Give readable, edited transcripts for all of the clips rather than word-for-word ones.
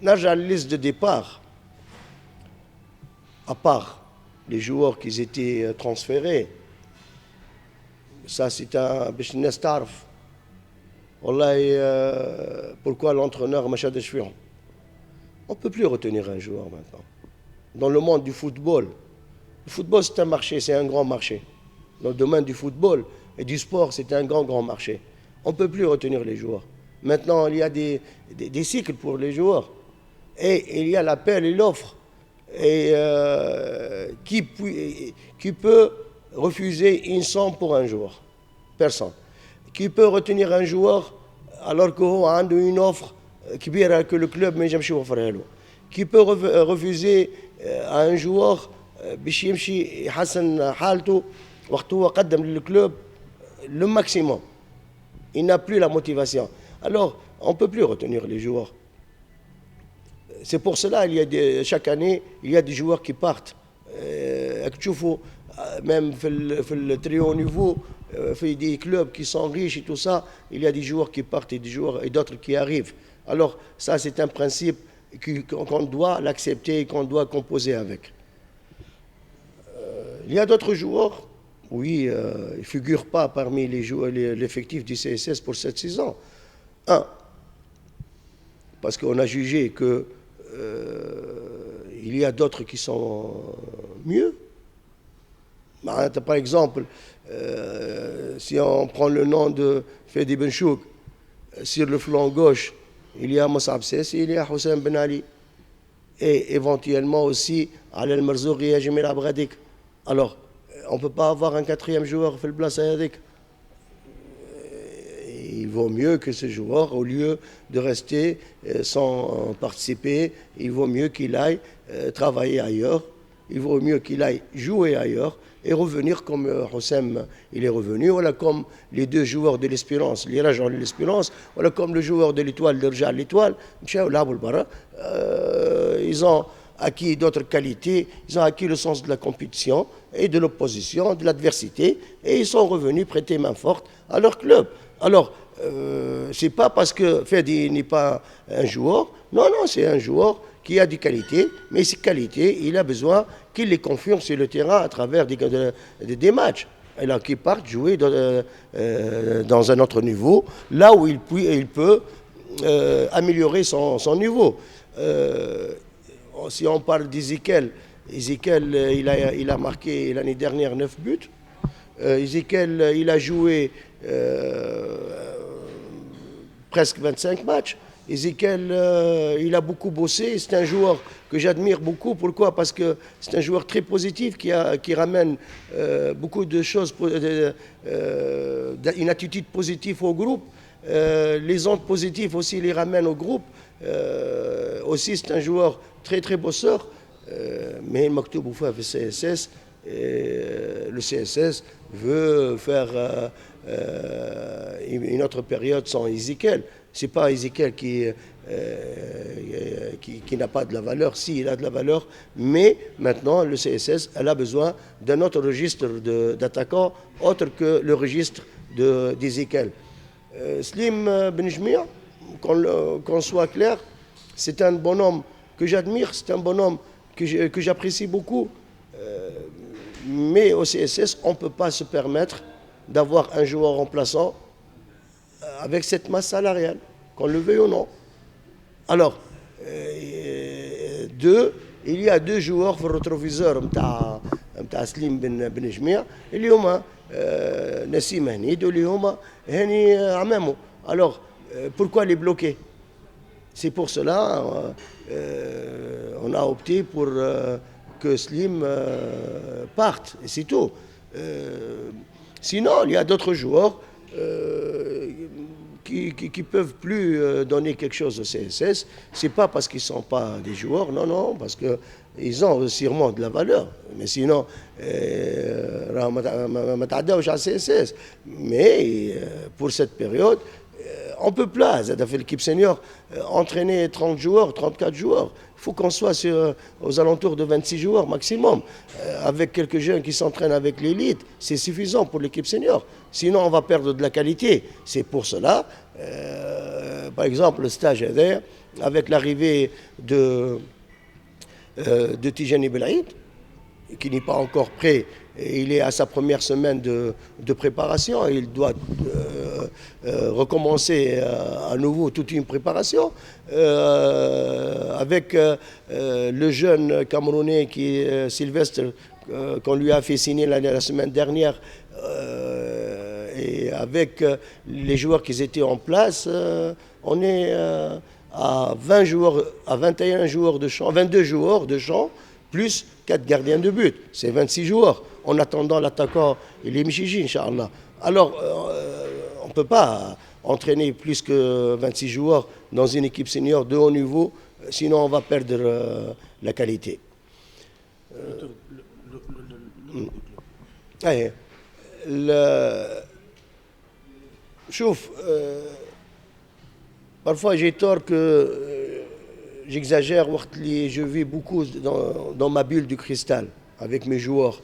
نرجع للليست de départ, à part les joueurs qui étaient transférés. Ça, c'est un باش الناس تعرف والله pourquoi l'entraîneur ما شادش فيهم. On ne peut plus retenir un joueur maintenant. Dans le monde du football, le football c'est un marché, c'est un grand marché. Dans le domaine du football et du sport, c'est un grand marché. On ne peut plus retenir les joueurs. Maintenant, il y a des cycles pour les joueurs. Et il y a l'appel et l'offre. Et qui peut refuser une somme pour un joueur? Personne. Qui peut retenir un joueur alors qu'il a une offre كبيرة que le club ما ينجمش يوفرها له? Qui peut refuser à un joueur باش يمشي يحسن حالته وقت هو قدم للكلوب le maximum? Il n'a plus la motivation. Alors, on ne peut plus retenir les joueurs. C'est pour cela chaque année, il y a des joueurs qui partent. Même في le très haut niveau, في des clubs qui sont riches et tout ça, il y a des joueurs qui partent et d'autres qui arrivent. Alors, ça, c'est un principe qu'on doit l'accepter et qu'on doit composer avec. Il y a d'autres joueurs, oui, ils ne figurent pas parmi l'effectif du CSS pour cette saison. Parce qu'on a jugé que il y a d'autres qui sont mieux. Par exemple, si on prend le nom de Fedi Benchouk, sur le flanc gauche, il y a Moussab Sessi, il y a Houssam Ben Ali, et éventuellement aussi Alel Marzouri et Jamil Abghadik. Alors, on ne peut pas avoir un quatrième joueur fait le place à Yadik. Il vaut mieux que ce joueur, au lieu de rester sans participer, il vaut mieux qu'il aille travailler ailleurs, il vaut mieux qu'il aille jouer ailleurs et revenir comme Houssam il est revenu, voilà, comme les deux joueurs de l'Espérance, les Rajans de l'Espérance, voilà, comme le joueur de l'Étoile, de Rja l'Étoile, ils ont acquis d'autres qualités, ils ont acquis le sens de la compétition et de l'opposition, de l'adversité, et ils sont revenus prêter main forte à leur club. Alors, c'est pas parce que Fedi n'est pas un joueur, non, c'est un joueur qui a des qualités, mais ces qualités, il a besoin qu'il les confirme sur le terrain à travers des matchs. Et là, qu'il parte jouer dans un autre niveau, là où il peut améliorer son niveau. Si on parle d'Ezekiel, il a marqué l'année dernière 9 buts. Ezekiel, il a joué presque 25 matchs. Ezekiel, il a beaucoup bossé. C'est un joueur que j'admire beaucoup. Pourquoi? Parce que c'est un joueur très positif qui ramène beaucoup de choses, une attitude positive au groupe. Les ondes positives aussi les ramènent au groupe. Aussi, c'est un joueur très bosseur. Mais Maktoub Oufa fait CSS. Le CSS veut faire une autre période sans Ezekiel. Ce n'est pas Ezekiel qui n'a pas de la valeur. Si, il a de la valeur, mais maintenant, le CSS, elle a besoin d'un autre registre d'attaquants, autre que le registre d'Ezekiel. Slim Benjmia, qu'on soit clair, c'est un bonhomme que j'admire, c'est un bonhomme que j'apprécie beaucoup. Mais au CSS, on ne peut pas se permettre d'avoir un joueur remplaçant avec cette masse salariale, qu'on le veuille ou non. Alors, il y a deux joueurs في الريتروفيزور نتاع سليم بن جميع اللي هما نسيم هنيد واللي هما هاني عمامو. Alors, pourquoi les bloquer? C'est pour cela on a opté pour que Slim parte, et c'est tout. Sinon, il y a d'autres joueurs qui peuvent plus donner quelque chose au CSS. C'est pas parce qu'ils sont pas des joueurs, non, parce que ils ont sûrement de la valeur. Mais sinon, ما تعداوش على CSS. Mais pour cette période, on peut pas, ça a fait l'équipe senior, entraîner 30 joueurs, 34 joueurs. Il faut qu'on soit aux alentours de 26 joueurs maximum. Avec quelques jeunes qui s'entraînent avec l'élite, c'est suffisant pour l'équipe senior. Sinon, on va perdre de la qualité. C'est pour cela, par exemple, le stage avec l'arrivée de Tijani Belaïd, qui n'est pas encore prêt. Il est à sa première semaine de préparation. Il doit recommencer à nouveau toute une préparation. Avec le jeune Camerounais qui est Sylvestre, qu'on lui a fait signer la semaine dernière, et avec les joueurs qui étaient en place, on est à 20 joueurs, à 21 joueurs de champ, 22 joueurs de champ, plus 4 gardiens de but. C'est 26 joueurs, en attendant l'attaquant et Michiji, Inch'Allah. Alors, on ne peut pas entraîner plus que 26 joueurs dans une équipe senior de haut niveau, sinon on va perdre la qualité. Chouf, parfois j'ai tort que j'exagère, je vis beaucoup dans ma bulle du cristal avec mes joueurs.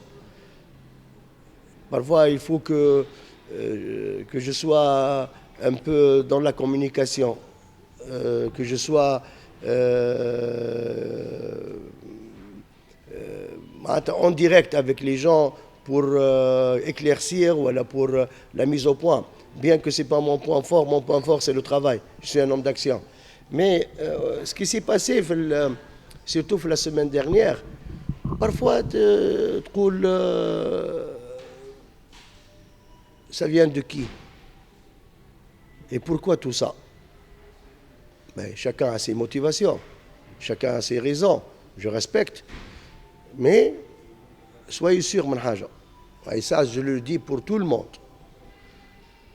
Parfois il faut que je sois un peu dans la communication, que je sois en direct avec les gens pour éclaircir ou pour la mise au point. Bien que ce n'est pas mon point fort c'est le travail. Je suis un homme d'action. Mais ce qui s'est passé, surtout la semaine dernière, parfois, ça vient de qui? Et pourquoi tout ça? Ben, chacun a ses motivations, chacun a ses raisons, je respecte. Mais soyez sûr, Manhaja, et ça je le dis pour tout le monde,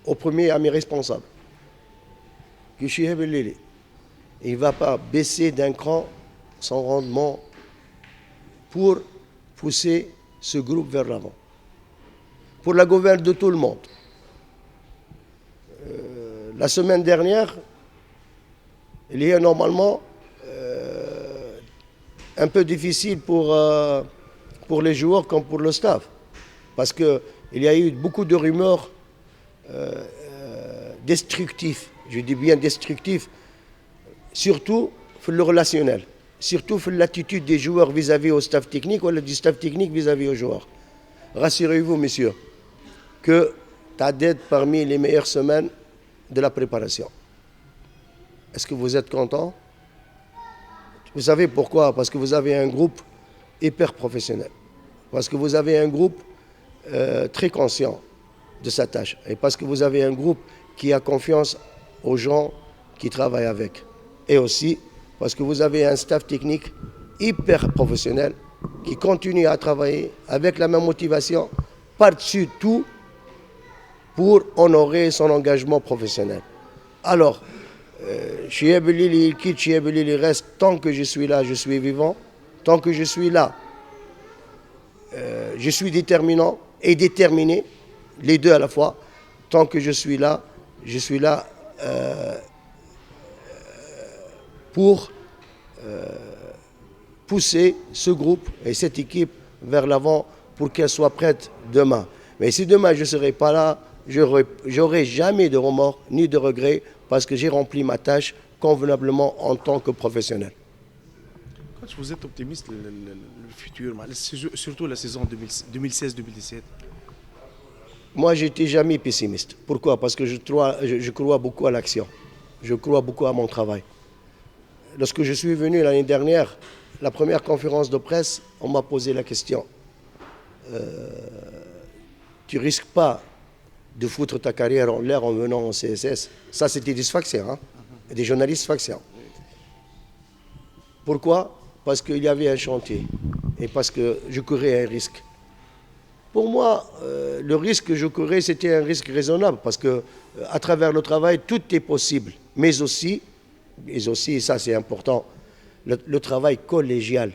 au premier à mes responsables, que Chihab el-Lili, il ne va pas baisser d'un cran son rendement pour pousser ce groupe vers l'avant. Pour la gouverne de tout le monde. La semaine dernière, il y a normalement un peu difficile pour les joueurs comme pour le staff. Parce qu'il y a eu beaucoup de rumeurs destructives. Je dis bien destructives. Surtout sur le relationnel. Surtout sur l'attitude des joueurs vis-à-vis au staff technique ou du staff technique vis-à-vis aux joueurs. Rassurez-vous, messieurs, que Taded parmi les meilleures semaines de la préparation. Est-ce que vous êtes content? Vous savez pourquoi? Parce que vous avez un groupe hyper professionnel. Parce que vous avez un groupe très conscient de sa tâche. Et parce que vous avez un groupe qui a confiance aux gens qui travaillent avec. Et aussi parce que vous avez un staff technique hyper professionnel qui continue à travailler avec la même motivation par-dessus tout pour honorer son engagement professionnel. Alors, Chihab el-Lili, il quitte, Chihab el-Lili, il reste. Tant que je suis là, je suis vivant. Tant que je suis là, je suis déterminant et déterminé, les deux à la fois. Tant que je suis là pour pousser ce groupe et cette équipe vers l'avant pour qu'elle soit prête demain. Mais si demain je ne serai pas là, j'aurai jamais de remords ni de regrets parce que j'ai rempli ma tâche convenablement en tant que professionnel. Quand vous êtes optimiste, le futur, surtout la saison 2016-2017? Moi, je n'étais jamais pessimiste. Pourquoi? Parce que je crois beaucoup à l'action. Je crois beaucoup à mon travail. Lorsque je suis venu l'année dernière, la première conférence de presse, on m'a posé la question. Tu risques pas de foutre ta carrière en l'air en venant au CSS? Ça, c'était des factiens, hein? Des journalistes factiens. Pourquoi? Parce qu'il y avait un chantier et parce que je courais un risque. Pour moi, le risque que je courais, c'était un risque raisonnable parce que à travers le travail, tout est possible. Mais aussi, et ça c'est important, le travail collégial.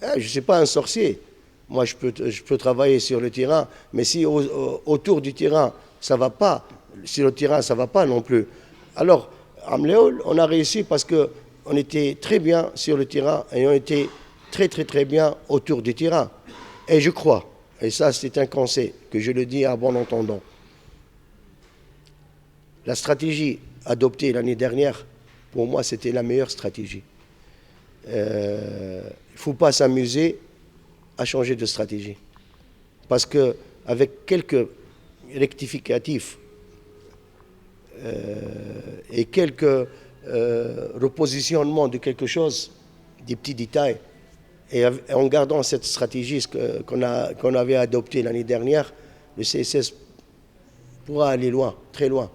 Je ne suis pas un sorcier. Moi, je peux travailler sur le terrain, mais si autour du terrain, ça ne va pas, sur le terrain, ça ne va pas non plus. Alors, Amléol, on a réussi parce qu'on était très bien sur le terrain et on était très très très bien autour du terrain. Et je crois, et ça c'est un conseil que je le dis à bon entendant, la stratégie adoptée l'année dernière, pour moi c'était la meilleure stratégie. Il ne faut pas s'amuser à changer de stratégie. Parce qu'avec quelques rectificatifs et quelques repositionnements de quelque chose, des petits détails, et en gardant cette stratégie qu'on avait adoptée l'année dernière, le CSS pourra aller loin, très loin.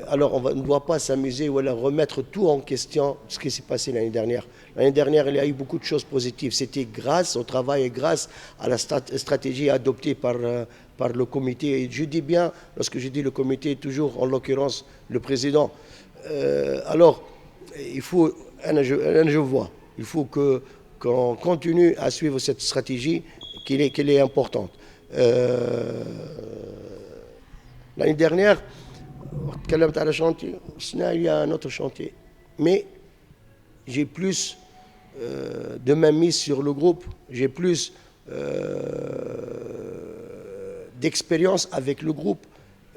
Alors on ne doit pas s'amuser ou alors remettre tout en question ce qui s'est passé l'année dernière. L'année dernière, il y a eu beaucoup de choses positives. C'était grâce au travail et grâce à la stratégie adoptée par le comité. Et je dis bien, lorsque je dis le comité, toujours en l'occurrence le président. Alors, il faut, je vois, il faut qu'on continue à suivre cette stratégie qui est importante. L'année dernière, il y a un autre chantier. Mais j'ai plus de main mise sur le groupe, j'ai plus d'expérience avec le groupe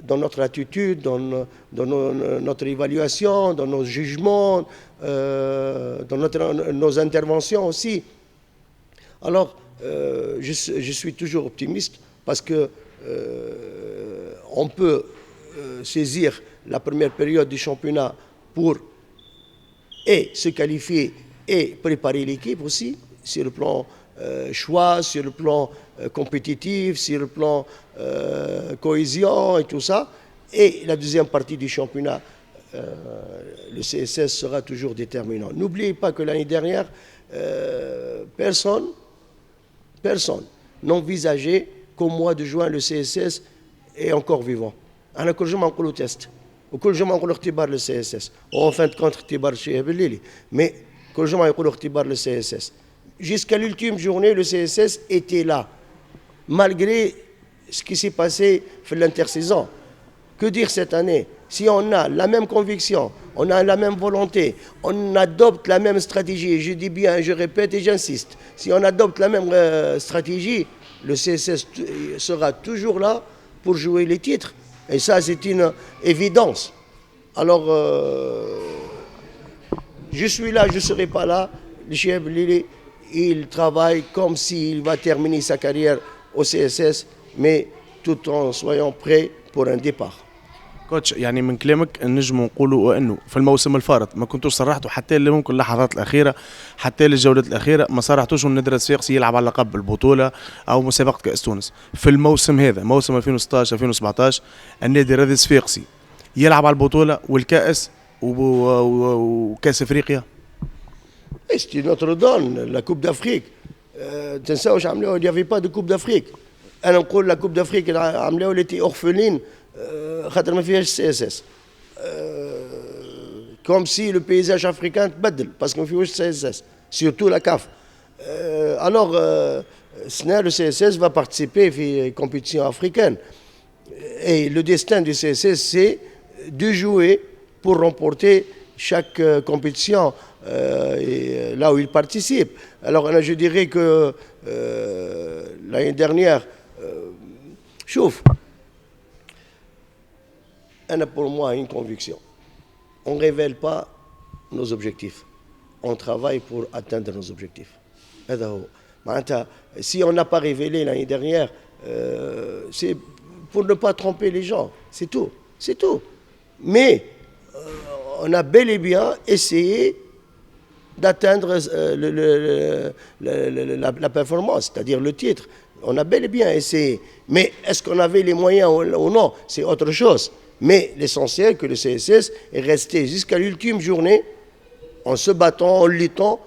dans notre attitude, dans notre évaluation, dans nos jugements, dans nos interventions aussi. Alors, je suis toujours optimiste parce que on peut saisir la première période du championnat pour se qualifier et préparer l'équipe aussi, sur le plan choix, sur le plan compétitif, sur le plan cohésion et tout ça. Et la deuxième partie du championnat, le CSS sera toujours déterminant. N'oubliez pas que l'année dernière, personne n'envisageait qu'au mois de juin, le CSS est encore vivant. أنا كل جمعة نقولوا تيست وكل جمعة نقولوا اختبار للسي اس اس وان فان كونت اختبار الشيء بالليلي مي كل جمعة يقولوا اختبار للسي اس اس jusqu'à l'ultime journée le CSS était là malgré ce qui s'est passé dans l'intersaison. Que dire cette année? Si on a la même conviction, on a la même volonté, on adopte la même stratégie, je dis bien, je répète et j'insiste, si on adopte la même stratégie, le CSS sera toujours là pour jouer les titres. Et ça, c'est une évidence. Alors, je suis là, je ne serai pas là. Le chef Lili, il travaille comme s'il va terminer sa carrière au CSS, mais tout en soyant prêt pour un départ. كوتش يعني من كلامك نجم نقولوا انه في الموسم الفارط ما كنتوش صرحتوا حتى ممكن اللحظات الاخيره حتى للجولات الاخيره ما صرحتوش ان النادي الصفاقسي يلعب على لقب البطوله او مسابقه كاس تونس. في الموسم هذا موسم 2016 2017 النادي الرياضي الصفاقسي يلعب على البطوله والكاس وكاس افريقيا. C'est notre donne, la Coupe d'Afrique. تنساوش عملوها, il n'y avait pas de Coupe d'Afrique. انا نقول la Coupe d'Afrique عملوها اللي était orpheline. خاطر ما فيهاش سي اس اس كوم سي لو بيزاج افريكان تبدل باسكو ما فيهوش سي اس اس سيرتو لا كاف الوغ السنه لو سي اس اس va participer في compétition africaine et le destin du CSS c'est de jouer pour remporter chaque compétition là où il participe. Alors je dirais que l'année dernière شوف pour moi, une conviction. On ne révèle pas nos objectifs. On travaille pour atteindre nos objectifs. Si on n'a pas révélé l'année dernière, c'est pour ne pas tromper les gens. C'est tout. C'est tout. Mais on a bel et bien essayé d'atteindre la performance, c'est-à-dire le titre. On a bel et bien essayé. Mais est-ce qu'on avait les moyens ou non? C'est autre chose. Mais l'essentiel que le CSS est resté jusqu'à l'ultime journée en se battant, en luttant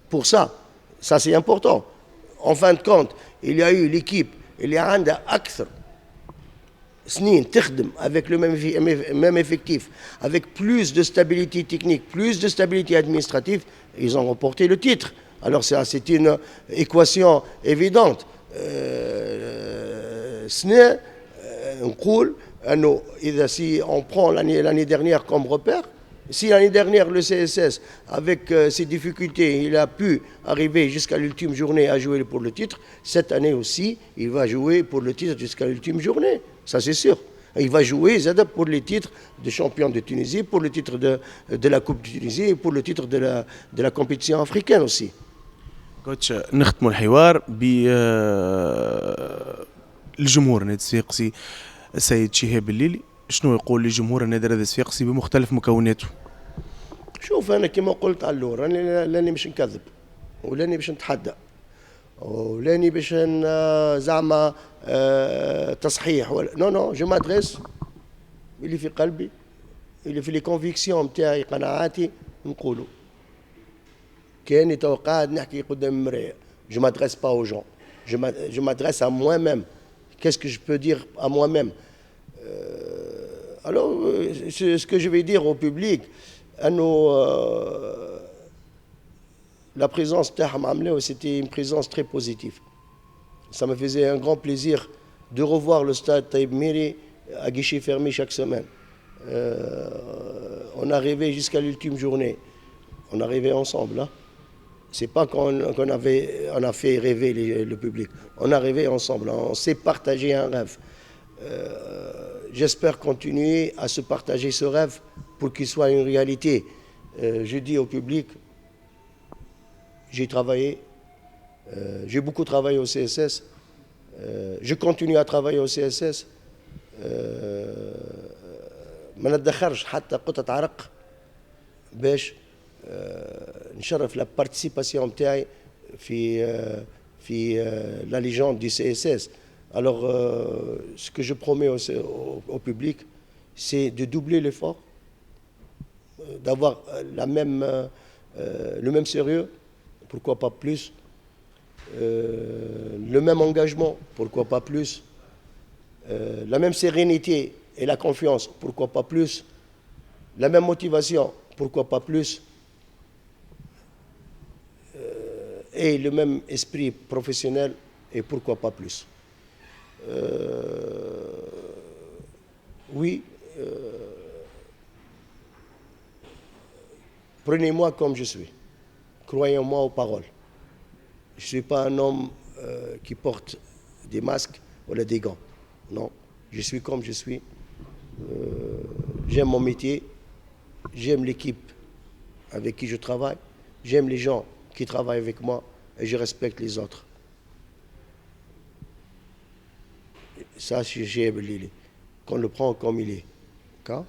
pour ça. Ça, c'est important. En fin de compte, il y a eu l'équipe, il y a un acteur, avec le même effectif, avec plus de stabilité technique, plus de stabilité administrative, ils ont remporté le titre. Alors c'est une équation évidente. Si on prend l'année dernière comme repère, si l'année dernière le CSS, avec ses difficultés, il a pu arriver jusqu'à l'ultime journée à jouer pour le titre, cette année aussi, il va jouer pour le titre jusqu'à l'ultime journée. Ça, c'est sûr. Il va jouer pour les titres de champion de Tunisie, pour le titre de la Coupe de Tunisie et pour le titre de la compétition africaine aussi. كوتش نختموا الحوار ب الجمهور نادي الصفاقسي السيد شهاب الليلي شنو يقول لجمهور النادي الصفاقسي بمختلف مكوناته؟ شوف انا كما قلت على اللور انا لاني باش نكذب ولاني باش نتحدى ولاني باش زعما تصحيح ولا نو جو مادريس اللي في قلبي اللي في لي كونفيكسيون نتاعي قناعاتي نقولوا كاني تو قاعد نحكي قدام المرايه جو مادريس با او جون جو مادريس à moi-même. Qu'est-ce que je peux dire à moi-même? Alors ce que je vais dire au public, la présence d'Ahmamleo, c'était une présence très positive. Ça me faisait un grand plaisir de revoir le stade Taïb Miri à guichet fermé chaque semaine. On arrivait jusqu'à l'ultime journée. On arrivait ensemble. Hein. C'est pas qu'on a fait rêver le public. On arrivait ensemble. On s'est partagé un rêve. J'espère continuer à se partager ce rêve pour qu'il soit une réalité. Je dis au public, j'ai travaillé, j'ai beaucoup travaillé au CSS, je continue à travailler au CSS. ما ندخرش حتى قطعة عرق باش نشرف la participation نتاعي في la légende du CSS. Alors, ce que je promets au public, c'est de doubler l'effort, d'avoir le même sérieux, pourquoi pas plus, le même engagement, pourquoi pas plus, la même sérénité et la confiance, pourquoi pas plus, la même motivation, pourquoi pas plus, et le même esprit professionnel, et pourquoi pas plus. Oui, prenez-moi comme je suis. Croyez-moi aux paroles. Je ne suis pas un homme qui porte des masques ou des gants. Non, je suis comme je suis. J'aime mon métier, j'aime l'équipe avec qui je travaille, j'aime les gens qui travaillent avec moi et je respecte les autres. Ça, c'est Chihab Allili, qu'on le prend comme il est. D'accord ?